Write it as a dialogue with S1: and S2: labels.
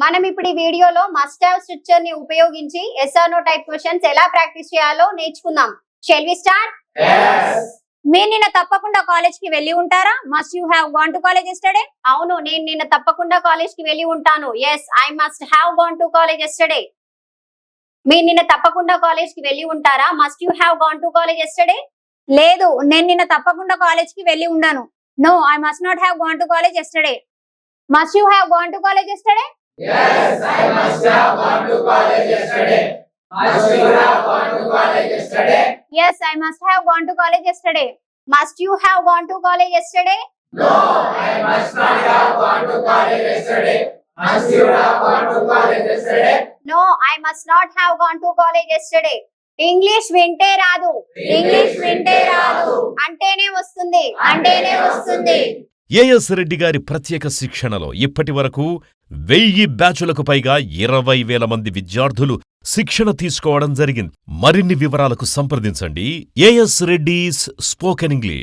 S1: మనం ఇప్పుడు ఈ వీడియోలో మస్ట్ హావ్ స్ట్రక్చర్ ని ఉపయోగించి yes or no type questions ఎలా ప్రాక్టీస్ చేయాలో నేర్చుకుందాం. Shall we start?
S2: మీరు నిన్న తప్పకుండా కాలేజ్ కి వెళ్ళి ఉంటారా? Must you have gone to college yesterday?
S1: అవును, నేను నిన్న తప్పకుండా కాలేజ్ కి వెళ్ళి ఉంటాను. Yes, I must have gone to college yesterday. మీరు నిన్న తప్పకుండా కాలేజ్ కి వెళ్ళి ఉంటారా? Must you have gone to college yesterday?
S2: లేదు, నేను నిన్న తప్పకుండా కాలేజ్ కి వెళ్ళి ఉండను. No, I must not have gone to college yesterday. Must you have gone to college yesterday?
S3: Yes, I must have gone to college yesterday. Must you have gone to college yesterday?
S2: Yes, I must have gone to college yesterday.
S1: Must you have gone to college yesterday?
S3: No, I must not have gone to college yesterday. Must you have gone to college yesterday?
S1: No, I must not have gone to college yesterday. English వింటే రాదు,
S3: English వింటే రాదు,
S1: అంటేనే వస్తుంది.
S3: అంటేనే వస్తుంది.
S4: As Reddy గారి ప్రత్యేక శిక్షణలో ఇప్పటి వరకు 1000 బ్యాచులకు పైగా 20,000 మంది విద్యార్థులు శిక్షణ తీసుకోవడం జరిగింది. మరిన్ని వివరాలకు సంప్రదించండి ఏఎస్ రెడ్డిస్ స్పోకెన్ ఇంగ్లీష్.